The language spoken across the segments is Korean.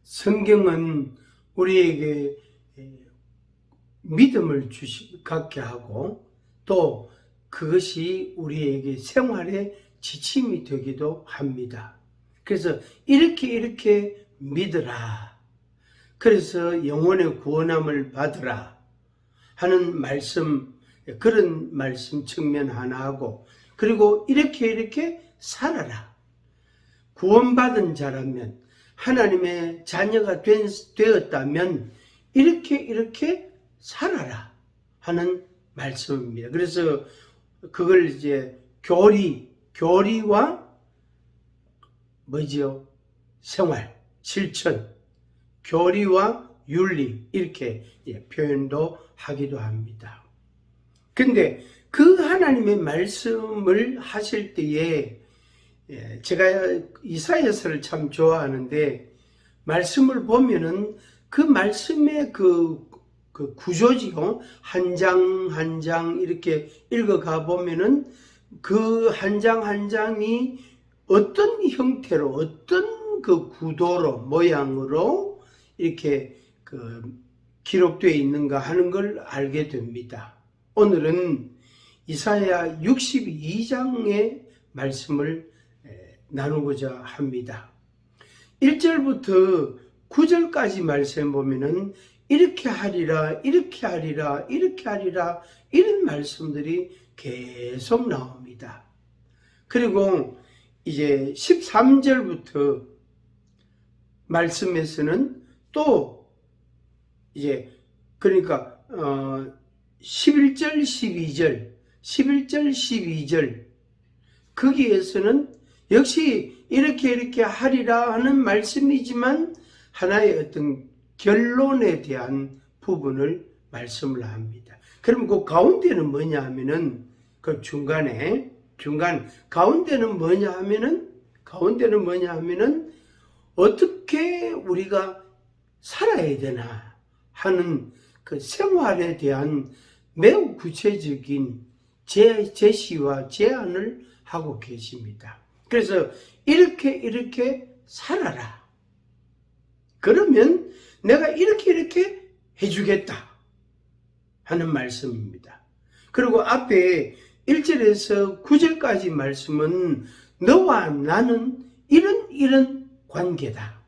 성경은 우리에게 믿음을 갖게 하고 또 그것이 우리에게 생활의 지침이 되기도 합니다. 그래서 이렇게 믿으라. 그래서 영혼의 구원함을 받으라 하는 말씀, 그런 말씀 측면 하나 하고, 그리고 이렇게 살아라. 구원받은 자라면, 하나님의 자녀가 되었다면 이렇게 살아라 하는 말씀입니다. 그래서 그걸 이제 교리와 뭐지요? 생활, 실천, 교리와 윤리 이렇게 표현도 하기도 합니다. 근데 그 하나님의 말씀을 하실 때에 제가 이사야서를 참 좋아하는데 말씀을 보면은 그 말씀의 그 구조지요. 한 장 한 장 이렇게 읽어가 보면은 그 한 장 한 장이 어떤 형태로 어떤 그 구도로 모양으로 이렇게 기록되어 있는가 하는 걸 알게 됩니다. 오늘은 이사야 62장의 말씀을 나누고자 합니다. 1절부터 9절까지 말씀 보면은 이렇게 하리라, 이렇게 하리라, 이렇게 하리라 이런 말씀들이 계속 나옵니다. 그리고 이제 13절부터 말씀에서는 또 이제 그러니까 11절, 12절 거기에서는 역시 이렇게 하리라 하는 말씀이지만 하나의 어떤 결론에 대한 부분을 말씀을 합니다. 그럼 그 가운데는 뭐냐 하면은 그 중간 가운데는 뭐냐 하면은 어떻게 우리가 살아야 되나 하는 그 생활에 대한 매우 구체적인 제시와 제안을 하고 계십니다. 그래서 이렇게 살아라. 그러면 내가 이렇게 해주겠다 하는 말씀입니다. 그리고 앞에 1절에서 9절까지 말씀은 너와 나는 이런 관계다.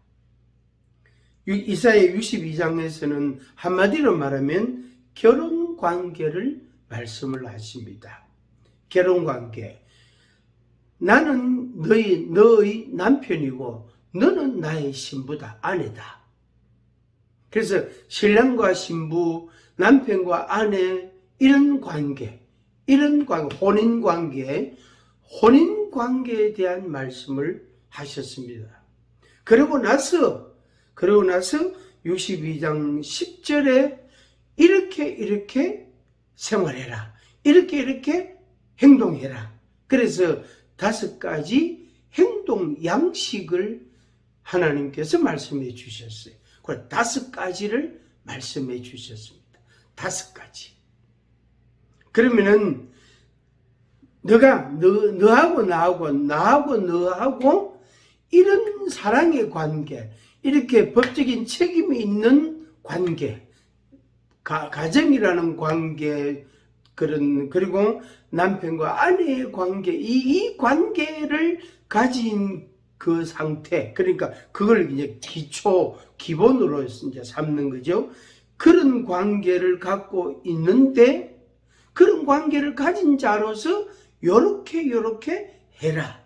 이사야 62장에서는 한마디로 말하면 결혼 관계를 말씀을 하십니다. 결혼 관계. 나는 너의 남편이고 너는 나의 신부다, 아내다. 그래서 신랑과 신부, 남편과 아내 이런 관계, 혼인 관계에 대한 말씀을 하셨습니다. 그러고 나서 62장 10절에 이렇게 생활해라. 이렇게 행동해라. 그래서 5가지 행동 양식을 하나님께서 말씀해 주셨어요. 그 5가지를 말씀해 주셨습니다. 5가지. 그러면은 너하고 나하고 너하고 이런 사랑의 관계, 이렇게 법적인 책임이 있는 관계, 가정이라는 관계, 그리고 남편과 아내의 관계, 이 관계를 가진 그 상태, 그러니까 그걸 이제 기본으로 이제 삼는 거죠. 그런 관계를 갖고 있는데, 그런 관계를 가진 자로서 요렇게 해라.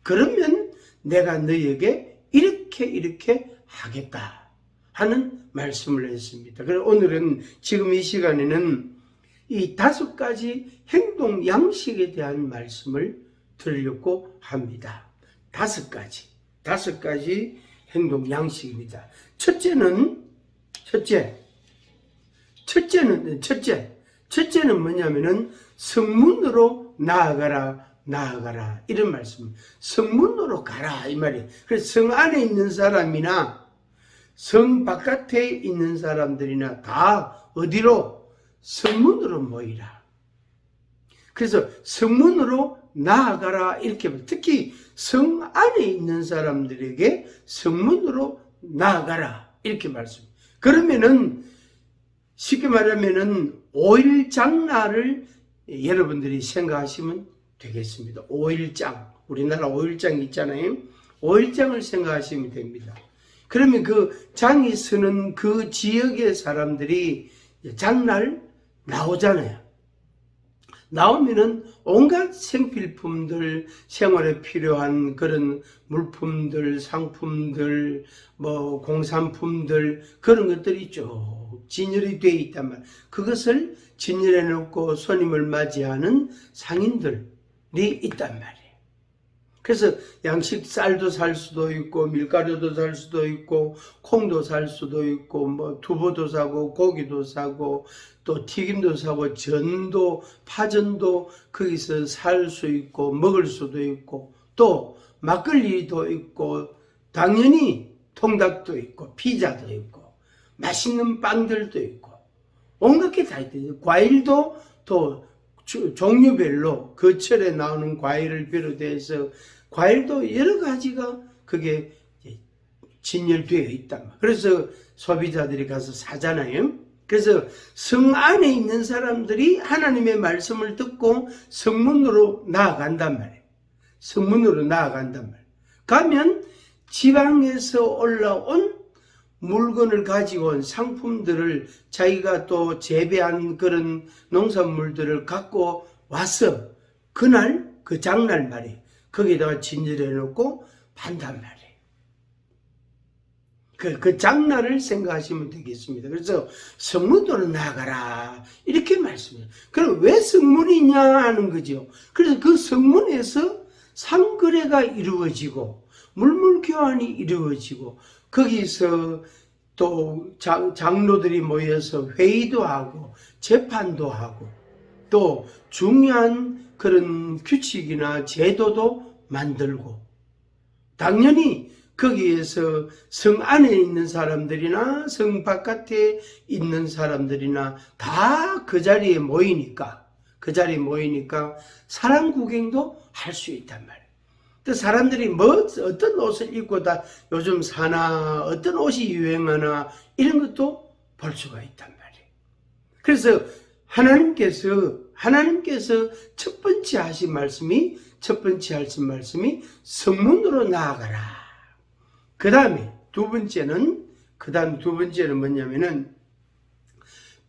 그러면 내가 너에게 이렇게 하겠다 하는 말씀을 했습니다. 그래서 오늘은 지금 이 시간에는 이 5가지 행동 양식에 대한 말씀을 드리려고 합니다. 5가지 행동 양식입니다. 첫째는 뭐냐면은 성문으로 나아가라 이런 말씀. 성문으로 가라 이 말이에요. 그래서 성 안에 있는 사람이나 성 바깥에 있는 사람들이나 다 어디로? 성문으로 모이라. 그래서 성문으로 나아가라 이렇게, 특히 성 안에 있는 사람들에게 성문으로 나아가라 이렇게 말씀. 그러면은 쉽게 말하면은 5일 장날을 여러분들이 생각하시면 되겠습니다. 5일장, 우리나라 5일장 있잖아요. 5일장을 생각하시면 됩니다. 그러면 그 장이 서는 그 지역의 사람들이 장날 나오잖아요. 나오면은 온갖 생필품들, 생활에 필요한 그런 물품들, 상품들, 뭐 공산품들, 그런 것들이 쭉 진열이 되어 있단 말이에요. 그것을 진열해 놓고 손님을 맞이하는 상인들이 있단 말이에요. 그래서 양식 쌀도 살 수도 있고, 밀가루도 살 수도 있고, 콩도 살 수도 있고, 뭐 두부도 사고, 고기도 사고, 또 튀김도 사고, 전도, 파전도 거기서 살 수 있고, 먹을 수도 있고, 또 막걸리도 있고, 당연히 통닭도 있고, 피자도 있고, 맛있는 빵들도 있고, 온갖 게 다 있대요. 과일도 또 종류별로 그 철에 나오는 과일을 비롯해서 과일도 여러 가지가 그게 진열되어 있단 말이에요. 그래서 소비자들이 가서 사잖아요. 그래서 성 안에 있는 사람들이 하나님의 말씀을 듣고 성문으로 나아간단 말이에요. 성문으로 나아간단 말이에요. 가면 지방에서 올라온 물건을 가지고 온 상품들을 자기가 또 재배한 그런 농산물들을 갖고 와서 그날 그 장날 말이에요. 거기다가 진열해 놓고 판단 말이에요. 그 장날을 생각하시면 되겠습니다. 그래서 성문으로 나가라 이렇게 말씀해요. 그럼 왜 성문이냐 하는 거죠. 그래서 그 성문에서 상거래가 이루어지고 물물교환이 이루어지고 거기서 또 장로들이 모여서 회의도 하고 재판도 하고 또 중요한 그런 규칙이나 제도도 만들고 당연히 거기에서 성 안에 있는 사람들이나 성 바깥에 있는 사람들이나 다 그 자리에 모이니까 사람 구경도 할 수 있단 말이에요. 또 사람들이 어떤 옷을 입고 다 요즘 사나 어떤 옷이 유행하나 이런 것도 볼 수가 있단 말이에요. 그래서 하나님께서 첫 번째 하신 말씀이 성문으로 나아가라. 그 다음에 두 번째는 뭐냐면은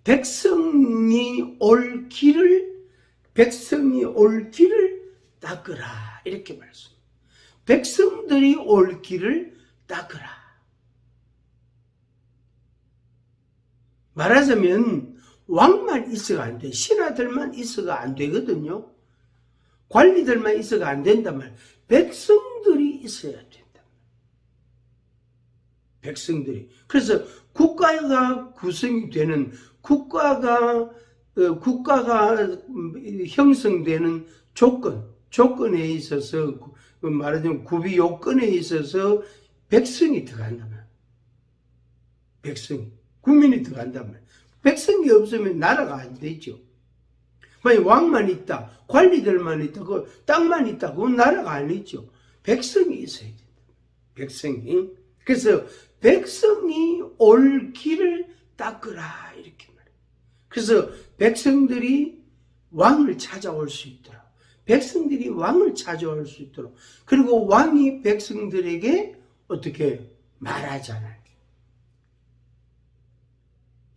백성이 올 길을 닦으라 이렇게 말씀. 백성들이 올 길을 닦으라. 말하자면 왕만 있어가 안 돼. 신하들만 있어가 안 되거든요. 관리들만 있어가 안 된단 말이에요. 백성들이 있어야 된다. 백성들이. 그래서 국가가 구성이 되는 국가가 형성되는 조건에 있어서 말하자면 구비 요건에 있어서 백성이 들어간단 말이에요. 국민이 들어간단 말이에요. 백성이 없으면 나라가 안 되죠. 만약 왕만 있다, 관리들만 있다, 땅만 있다, 그건 나라가 아니죠. 백성이 있어야 된다. 백성이. 그래서 백성이 올 길을 닦으라 이렇게 말해요. 그래서 백성들이 왕을 찾아올 수 있도록. 백성들이 왕을 찾아올 수 있도록. 그리고 왕이 백성들에게 어떻게 말하잖아요.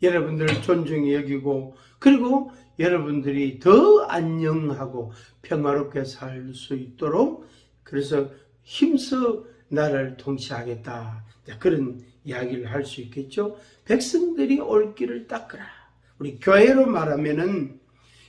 여러분들을 존중히 여기고 그리고 여러분들이 더 안녕하고 평화롭게 살 수 있도록 그래서 힘써 나라를 통치하겠다. 그런 이야기를 할 수 있겠죠. 백성들이 올 길을 닦으라. 우리 교회로 말하면은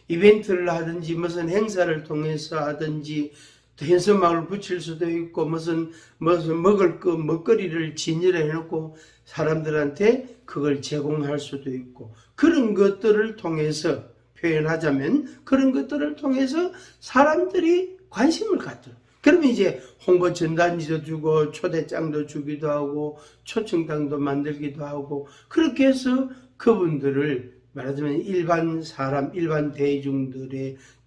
이벤트를 하든지 무슨 행사를 통해서 하든지 현수막을 붙일 수도 있고 무슨 먹거리를 진열해 놓고 사람들한테 그걸 제공할 수도 있고 그런 것들을 통해서 표현하자면 그런 것들을 통해서 사람들이 관심을 갖도록 그러면 이제 홍보 전단지도 주고 초대장도 주기도 하고 초청장도 만들기도 하고 그렇게 해서 그분들을 말하자면 일반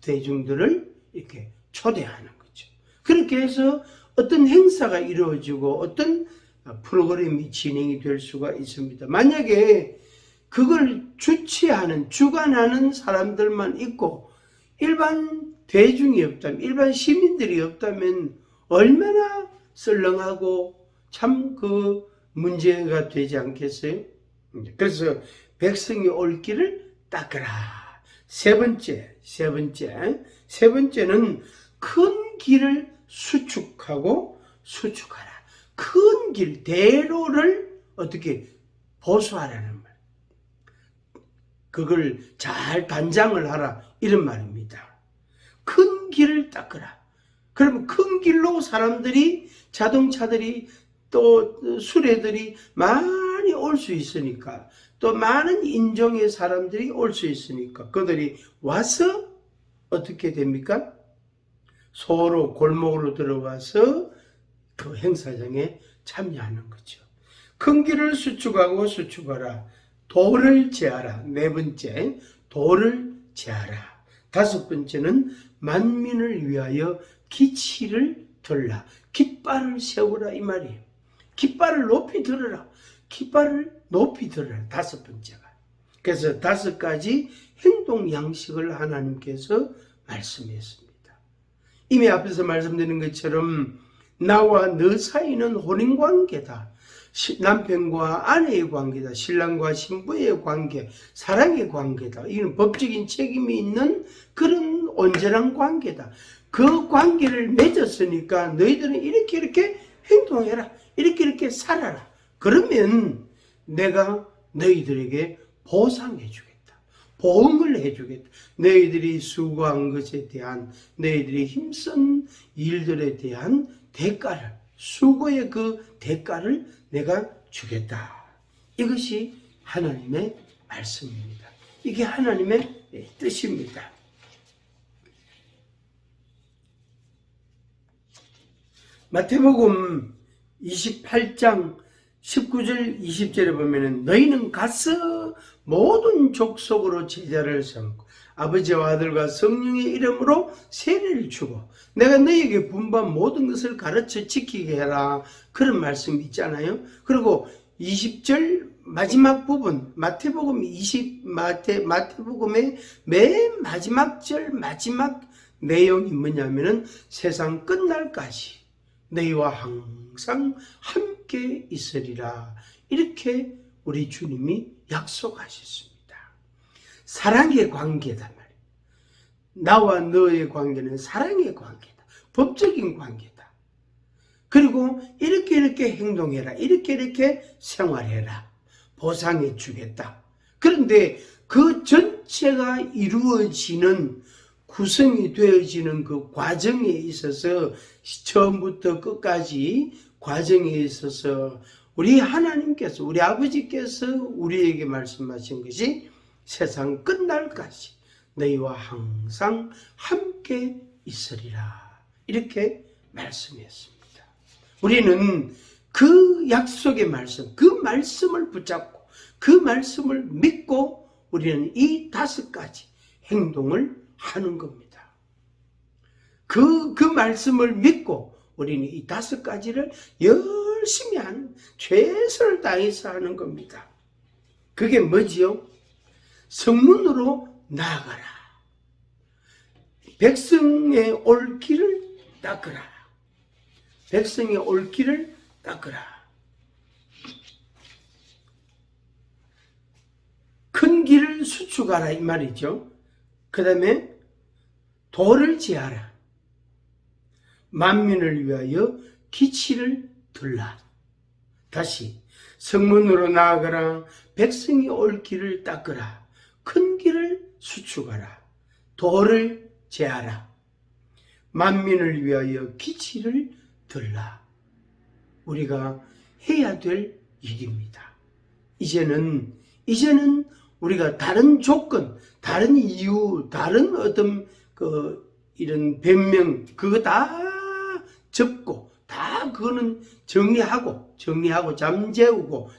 대중들을 이렇게 초대하는 거죠. 그렇게 해서 어떤 행사가 이루어지고 어떤 프로그램이 진행이 될 수가 있습니다. 만약에 그걸 주최하는, 주관하는 사람들만 있고 일반 대중이 없다면, 일반 시민들이 없다면 얼마나 썰렁하고 참 그 문제가 되지 않겠어요? 그래서 백성이 올 길을 닦으라. 세 번째는 큰 길을 수축하고 수축하라. 큰 길, 대로를 어떻게 보수하라는 말. 그걸 잘 단장을 하라. 이런 말입니다. 큰 길을 닦으라. 그러면 큰 길로 사람들이, 자동차들이, 또 수레들이 많이 올 수 있으니까, 또 많은 인종의 사람들이 올 수 있으니까 그들이 와서 어떻게 됩니까? 서로 골목으로 들어와서 그 행사장에 참여하는 거죠. 큰 길을 수축하고 수축하라. 도를 제하라. 네 번째, 도를 제하라. 다섯 번째는 만민을 위하여 기치를 들라. 깃발을 세우라 이 말이에요. 깃발을 높이 들어라. 깃발을 높이 들어라. 다섯 번째가. 그래서 다섯 가지 행동 양식을 하나님께서 말씀했습니다. 이미 앞에서 말씀드린 것처럼 나와 너 사이는 혼인관계다. 남편과 아내의 관계다. 신랑과 신부의 관계, 사랑의 관계다. 이건 법적인 책임이 있는 그런 온전한 관계다. 그 관계를 맺었으니까 너희들은 이렇게 행동해라. 이렇게 살아라. 그러면 내가 너희들에게 보상해 주겠다. 보응을 해 주겠다. 너희들이 수고한 것에 대한, 너희들이 힘쓴 일들에 대한 대가를, 수고의 그 대가를 내가 주겠다. 이것이 하나님의 말씀입니다. 이게 하나님의 뜻입니다. 마태복음 28장 19절 20절에 보면은 너희는 가서 모든 족속으로 제자를 삼고 아버지와 아들과 성령의 이름으로 세례를 주고 내가 너희에게 분부한 모든 것을 가르쳐 지키게 해라. 그런 말씀이 있잖아요. 그리고 20절 마지막 부분 마태복음의 맨 마지막 절 마지막 내용이 뭐냐면은 세상 끝날까지 너희와 항상 함께 있으리라. 이렇게 우리 주님이 약속하셨습니다. 사랑의 관계다 말이에요. 나와 너의 관계는 사랑의 관계다. 법적인 관계다. 그리고 이렇게 행동해라. 이렇게 생활해라. 보상해 주겠다. 그런데 그 전체가 이루어지는 구성이 되어지는 그 과정에 있어서 처음부터 끝까지 과정에 있어서 우리 하나님께서 우리 아버지께서 우리에게 말씀하신 것이 세상 끝날까지 너희와 항상 함께 있으리라. 이렇게 말씀했습니다. 우리는 그 약속의 말씀, 그 말씀을 붙잡고 그 말씀을 믿고 우리는 이 다섯 가지 행동을 하는 겁니다. 그 말씀을 믿고 우리는 이 다섯 가지를 열심히 하는, 최선을 다해서 하는 겁니다. 그게 뭐지요? 성문으로 나아가라. 백성의 올 길을 닦으라. 백성의 올 길을 닦으라. 큰 길을 수축하라 이 말이죠. 그 다음에 도를 제하라. 만민을 위하여 기치를 들라. 다시 성문으로 나아가라. 백성이 올 길을 닦으라. 큰 길을 수축하라. 도를 제하라. 만민을 위하여 기치를 들라. 우리가 해야 될 일입니다. 이제는 우리가 다른 조건, 다른 이유, 다른 어떤 이런 변명 그거 다 접고 다 그거는 정리하고 잠재우고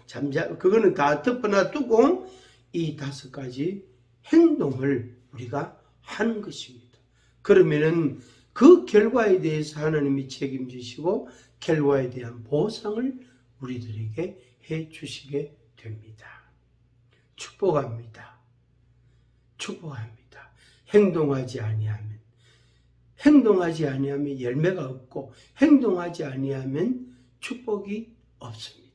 그거는 다 덮어놔두고 이 다섯 가지 행동을 우리가 하는 것입니다. 그러면은 그 결과에 대해서 하나님이 책임지시고 결과에 대한 보상을 우리들에게 해 주시게 됩니다. 축복합니다. 축복합니다. 행동하지 아니하면 열매가 없고 행동하지 아니하면 축복이 없습니다.